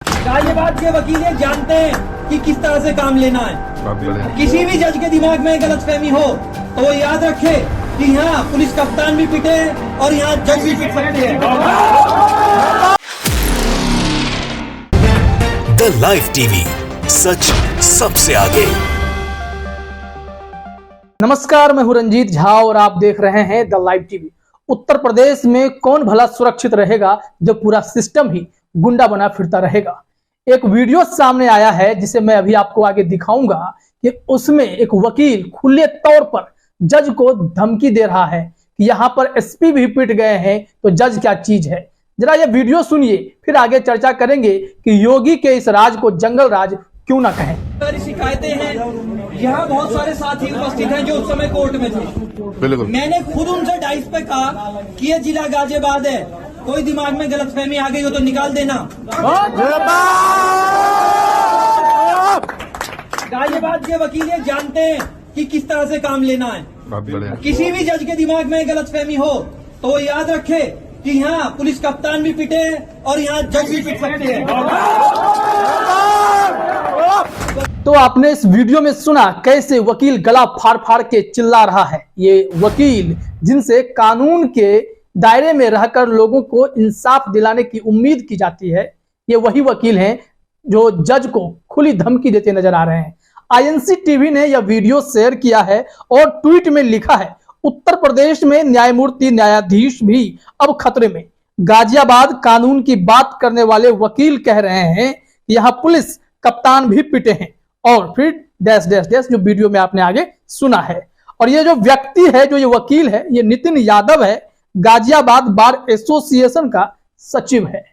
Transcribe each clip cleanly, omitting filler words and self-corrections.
गाजियाबाद के वकील ये जानते हैं कि किस तरह से काम लेना है। किसी भी जज के दिमाग में गलतफहमी हो तो वो याद रखे कि यहाँ पुलिस कप्तान भी पिटे हैं और यहाँ जज भी पिट सकते हैं। द लाइव टीवी, सच सबसे आगे। नमस्कार, मैं हूं रंजीत झा और आप देख रहे हैं the live TV. Uttar Pradesh में कौन भला सुरक्षित रहेगा जब पूरा सिस्टम ही गुंडा बना फिरता रहेगा। एक वीडियो सामने आया है जिसे मैं अभी आपको आगे दिखाऊंगा कि उसमें एक वकील खुले तौर पर जज को धमकी दे रहा है कि यहाँ पर एसपी भी पिट गए हैं तो जज क्या चीज है। जरा ये वीडियो सुनिए, फिर आगे चर्चा करेंगे कि योगी के इस राज को जंगल राज क्यों ना कहें। सारी शिकायतें हैं, यहाँ बहुत सारे साथी उपस्थित हैं जो उस समय कोर्ट में थे। बिल्कुल, मैंने खुद उनसे डाइस पे कहा कि ये जिला गाजियाबाद है, कोई दिमाग में गलतफहमी आ गई हो तो निकाल देना। गाजियाबाद के वकील ये जानते हैं कि किस तरह से काम लेना है। किसी भी जज के दिमाग में गलतफहमी हो तो वो याद रखे कि यहाँ पुलिस कप्तान भी पिटे हैं और यहाँ जज भी पिट सकते हैं। तो आपने इस वीडियो में सुना कैसे वकील गला फाड़ फाड़ के चिल्ला रहा है। ये वकील जिनसे कानून के दायरे में रहकर लोगों को इंसाफ दिलाने की उम्मीद की जाती है, ये वही वकील हैं जो जज को खुली धमकी देते नजर आ रहे हैं। आईएनसी टीवी ने यह वीडियो शेयर किया है और ट्वीट में लिखा है, उत्तर प्रदेश में न्यायमूर्ति न्यायाधीश भी अब खतरे में। गाजियाबाद कानून की बात करने वाले वकील कह रहे हैं कि यहाँ पुलिस कप्तान भी पिटे हैं। और फिर डैश डैश डैश जो वीडियो में आपने आगे सुना है। और ये जो व्यक्ति है, जो ये वकील है, ये नितिन यादव है, गाजियाबाद बार एसोसिएशन का सचिव है।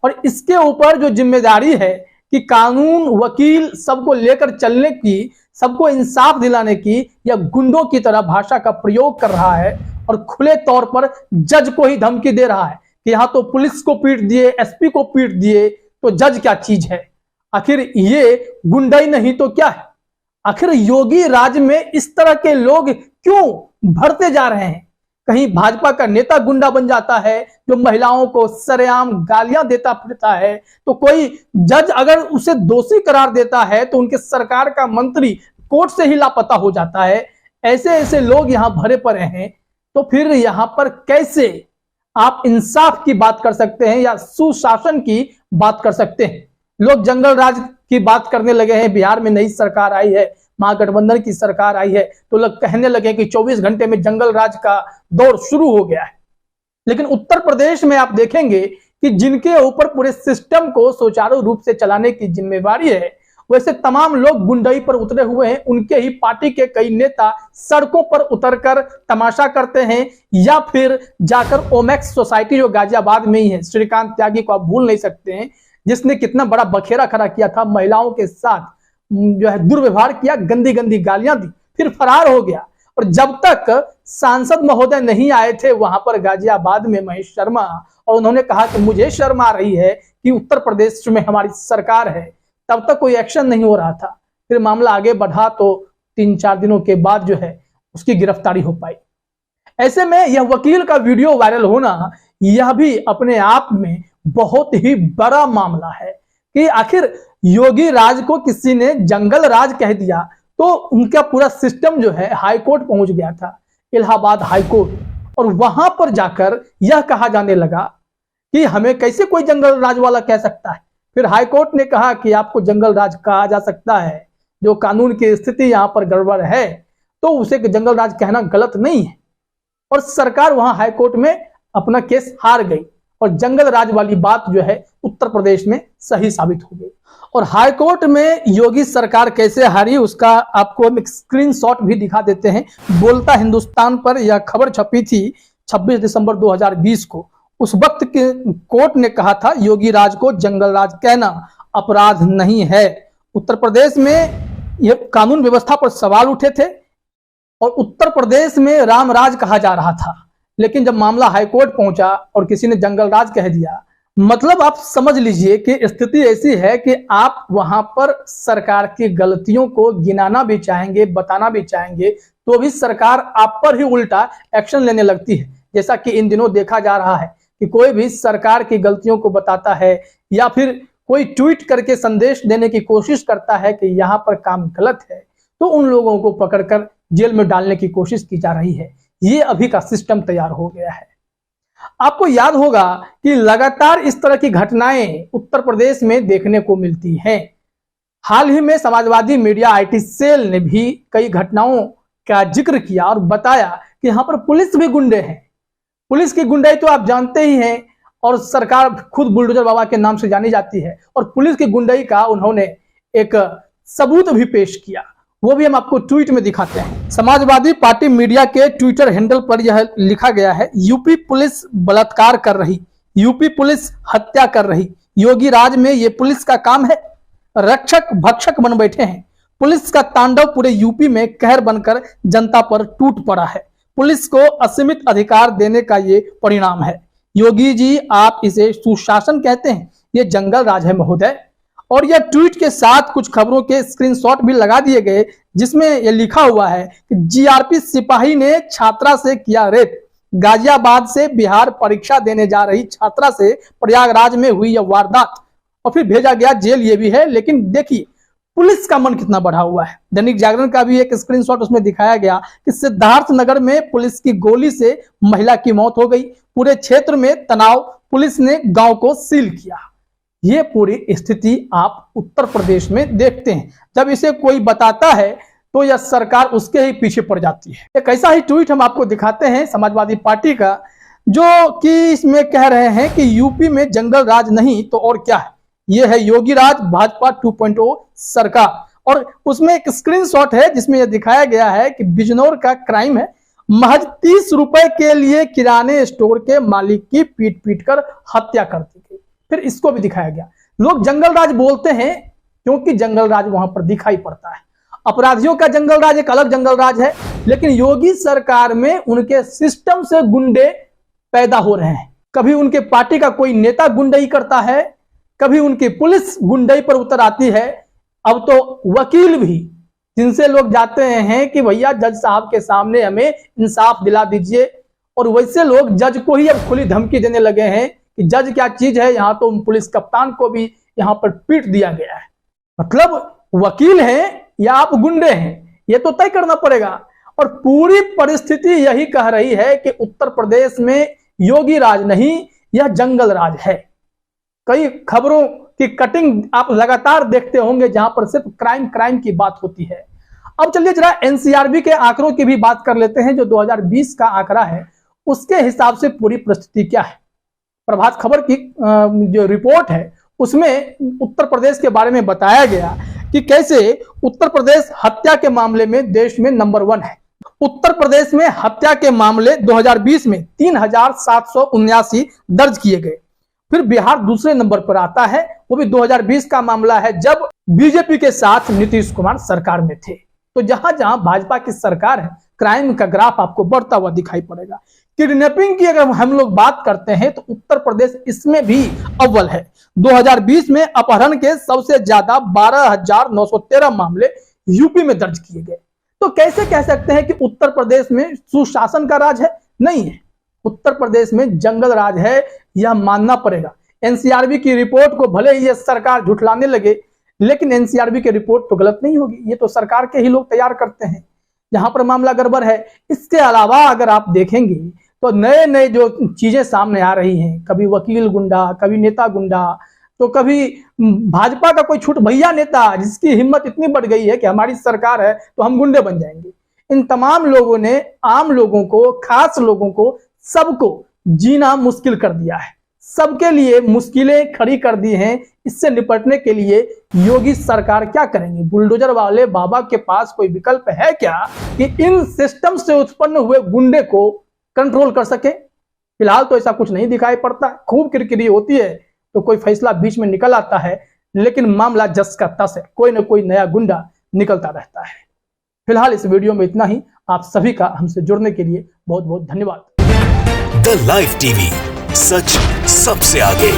और इसके ऊपर जो जिम्मेदारी है कि कानून वकील सबको लेकर चलने की, सबको इंसाफ दिलाने की, या गुंडों की तरह भाषा का प्रयोग कर रहा है और खुले तौर पर जज को ही धमकी दे रहा है कि यहाँ तो पुलिस को पीट दिए, एसपी को पीट दिए तो जज क्या चीज है। आखिर ये गुंडाई नहीं तो क्या है। आखिर योगी राज में इस तरह के लोग क्यों भरते जा रहे हैं। कहीं भाजपा का नेता गुंडा बन जाता है जो महिलाओं को सरेआम गालियां देता फिरता है, तो कोई जज अगर उसे दोषी करार देता है तो उनके सरकार का मंत्री कोर्ट से ही लापता हो जाता है। ऐसे ऐसे लोग यहां भरे पड़े हैं, तो फिर यहां पर कैसे आप इंसाफ की बात कर सकते हैं या सुशासन की बात कर सकते हैं। लोग जंगल राज की बात करने लगे हैं। बिहार में नई सरकार आई है, महागठबंधन की सरकार आई है, तो लोग कहने लगे कि 24 घंटे में जंगल राज का दौर शुरू हो गया है। लेकिन उत्तर प्रदेश में आप देखेंगे कि जिनके ऊपर पूरे सिस्टम को सुचारू रूप से चलाने की जिम्मेवारी है, वैसे तमाम लोग गुंडई पर उतरे हुए हैं। उनके ही पार्टी के कई नेता सड़कों पर उतरकर तमाशा करते हैं, या फिर जाकर ओमैक्स सोसाइटी जो गाजियाबाद में ही है, श्रीकांत त्यागी को आप भूल नहीं सकते हैं, जिसने कितना बड़ा बखेरा खड़ा किया था, महिलाओं के साथ जो है दुर्व्यवहार किया, गंदी गंदी गालियां दी, फिर फरार हो गया। और जब तक सांसद महोदय नहीं आए थे वहां पर गाजियाबाद में महेश शर्मा, और उन्होंने कहा कि मुझे शर्म आ रही है कि उत्तर प्रदेश में हमारी सरकार है, तब तक कोई एक्शन नहीं हो रहा था। फिर मामला आगे बढ़ा तो 3-4 दिनों के बाद जो है उसकी गिरफ्तारी हो पाई। ऐसे में यह वकील का वीडियो वायरल होना, यह भी अपने आप में बहुत ही बड़ा मामला है कि आखिर योगी राज को किसी ने जंगल राज कह दिया तो उनका पूरा सिस्टम जो है हाई कोर्ट पहुंच गया था, इलाहाबाद हाई कोर्ट। और वहां पर जाकर यह कहा जाने लगा कि हमें कैसे कोई जंगल राज वाला कह सकता है। फिर हाई कोर्ट ने कहा कि आपको जंगल राज कहा जा सकता है, जो कानून की स्थिति यहां पर गड़बड़ है तो उसे जंगल राज कहना गलत नहीं है। और सरकार वहां हाई कोर्ट में अपना केस हार गई और जंगल राज वाली बात जो है उत्तर प्रदेश में सही साबित हो गई। और हाई कोर्ट में योगी सरकार कैसे हारी उसका आपको हम एक स्क्रीनशॉट भी दिखा देते हैं। बोलता हिंदुस्तान पर यह खबर छपी थी 26 दिसंबर 2020 को। उस वक्त के कोर्ट ने कहा था योगी राज को जंगल राज कहना अपराध नहीं है। उत्तर प्रदेश में यह कानून व्यवस्था पर सवाल उठे थे और उत्तर प्रदेश में राम राज कहा जा रहा था। लेकिन जब मामला हाईकोर्ट पहुंचा और किसी ने जंगल राज कह दिया, मतलब आप समझ लीजिए कि स्थिति ऐसी है कि आप वहां पर सरकार की गलतियों को गिनाना भी चाहेंगे, बताना भी चाहेंगे, तो भी सरकार आप पर ही उल्टा एक्शन लेने लगती है। जैसा कि इन दिनों देखा जा रहा है कि कोई भी सरकार की गलतियों को बताता है या फिर कोई ट्वीट करके संदेश देने की कोशिश करता है कि यहाँ पर काम गलत है, तो उन लोगों को पकड़कर जेल में डालने की कोशिश की जा रही है। ये अभी का सिस्टम तैयार हो गया है। आपको याद होगा कि लगातार इस तरह की घटनाएं उत्तर प्रदेश में देखने को मिलती हैं। हाल ही में समाजवादी मीडिया आईटी सेल ने भी कई घटनाओं का जिक्र किया और बताया कि यहाँ पर पुलिस भी गुंडे हैं। पुलिस की गुंडाई तो आप जानते ही हैं, और सरकार खुद बुलडोजर बाबा के नाम से जानी जाती है, और पुलिस की गुंडाई का उन्होंने एक सबूत भी पेश किया, वो भी हम आपको ट्वीट में दिखाते हैं। समाजवादी पार्टी मीडिया के ट्विटर हैंडल पर यह लिखा गया है, यूपी पुलिस बलात्कार कर रही, यूपी पुलिस हत्या कर रही, योगी राज में ये पुलिस का काम है, रक्षक भक्षक बन बैठे हैं। पुलिस का तांडव पूरे यूपी में कहर बनकर जनता पर टूट पड़ा है। पुलिस को असीमित अधिकार देने का ये परिणाम है। योगी जी, आप इसे सुशासन कहते हैं, ये जंगल राज है महोदय। और यह ट्वीट के साथ कुछ खबरों के स्क्रीनशॉट भी लगा दिए गए, जिसमें यह लिखा हुआ है कि जीआरपी सिपाही ने छात्रा से किया रेप। गाजियाबाद से बिहार परीक्षा देने जा रही छात्रा से प्रयागराज में हुई यह वारदात, और फिर भेजा गया जेल। ये भी है, लेकिन देखिए पुलिस का मन कितना बढ़ा हुआ है। दैनिक जागरण का भी एक स्क्रीनशॉट उसमें दिखाया गया कि सिद्धार्थनगर में पुलिस की गोली से महिला की मौत हो गई। पूरे क्षेत्र में तनाव, पुलिस ने गांव को सील किया। ये पूरी स्थिति आप उत्तर प्रदेश में देखते हैं। जब इसे कोई बताता है तो यह सरकार उसके ही पीछे पड़ जाती है। एक ऐसा ही ट्वीट हम आपको दिखाते हैं समाजवादी पार्टी का, जो कि इसमें कह रहे हैं कि यूपी में जंगल राज नहीं तो और क्या है, ये है योगी राज भाजपा 2.0 सरकार। और उसमें एक स्क्रीनशॉट है जिसमें यह दिखाया गया है कि बिजनौर का क्राइम है, महज 30 रुपए के लिए किराने स्टोर के मालिक की पीट पीट कर हत्या कर दी गई। फिर इसको भी दिखाया गया। लोग जंगल राज बोलते हैं क्योंकि जंगल राज वहां पर दिखाई पड़ता है। अपराधियों का जंगल राज एक अलग जंगल राज है, लेकिन योगी सरकार में उनके सिस्टम से गुंडे पैदा हो रहे हैं। कभी उनके पार्टी का कोई नेता गुंडई करता है, कभी उनकी पुलिस गुंडई पर उतर आती है। अब तो वकील भी, जिनसे लोग जाते हैं कि भैया जज साहब के सामने हमें इंसाफ दिला दीजिए, और वैसे लोग जज को ही अब खुली धमकी देने लगे हैं कि जज क्या चीज है, यहां तो पुलिस कप्तान को भी यहां पर पीट दिया गया है। मतलब वकील हैं या आप गुंडे हैं, ये तो तय करना पड़ेगा। और पूरी परिस्थिति यही कह रही है कि उत्तर प्रदेश में योगी राज नहीं, यह जंगल राज है। कई खबरों की कटिंग आप लगातार देखते होंगे जहां पर सिर्फ क्राइम की बात होती है। अब चलिए जरा एनसीआरबी के आंकड़ों की भी बात कर लेते हैं, जो 2020 का आंकड़ा है उसके हिसाब से पूरी परिस्थिति क्या है। प्रभात खबर की जो रिपोर्ट है उसमें उत्तर प्रदेश के बारे में बताया गया कि कैसे उत्तर प्रदेश हत्या के मामले में देश में नंबर 1 है। उत्तर प्रदेश में हत्या के मामले 2020 में 3779 दर्ज किए गए। फिर बिहार दूसरे नंबर पर आता है, वो भी 2020 का मामला है जब बीजेपी के साथ नीतीश कुमार सरकार में थे। तो जहां जहां भाजपा की सरकार है, क्राइम का ग्राफ आपको बढ़ता हुआ दिखाई पड़ेगा। किडनैपिंग की अगर हम लोग बात करते हैं तो उत्तर प्रदेश इसमें भी अव्वल है। 2020 में अपहरण के सबसे ज्यादा 12,913 मामले यूपी में दर्ज किए गए। तो कैसे कह सकते हैं कि उत्तर प्रदेश में सुशासन का राज है? नहीं है, उत्तर प्रदेश में जंगल राज है, यह मानना पड़ेगा। एनसीआरबी की रिपोर्ट को भले ही ये सरकार झुठलाने लगे, लेकिन एनसीआरबी की रिपोर्ट तो गलत नहीं होगी, ये तो सरकार के ही लोग तैयार करते हैं। जहां पर मामला गड़बड़ है। इसके अलावा अगर आप देखेंगे तो नए नए जो चीजें सामने आ रही हैं, कभी वकील गुंडा, कभी नेता गुंडा, तो कभी भाजपा का कोई छूट भैया नेता जिसकी हिम्मत इतनी बढ़ गई है कि हमारी सरकार है तो हम गुंडे बन जाएंगे। इन तमाम लोगों ने आम लोगों को, खास लोगों को, सबको जीना मुश्किल कर दिया है। सबके लिए मुश्किलें खड़ी कर दी हैं। इससे निपटने के लिए योगी सरकार क्या करेंगे? बुलडोजर वाले बाबा के पास कोई विकल्प है क्या कि इन सिस्टम से उत्पन्न हुए गुंडे को कंट्रोल कर सके? फिलहाल तो ऐसा कुछ नहीं दिखाई पड़ता। खूब किरकिरी होती है तो कोई फैसला बीच में निकल आता है, लेकिन मामला जस का तस है, कोई ना कोई नया गुंडा निकलता रहता है। फिलहाल इस वीडियो में इतना ही। आप सभी का हमसे जुड़ने के लिए बहुत बहुत धन्यवाद। द लाइव टीवी, सच सबसे आगे।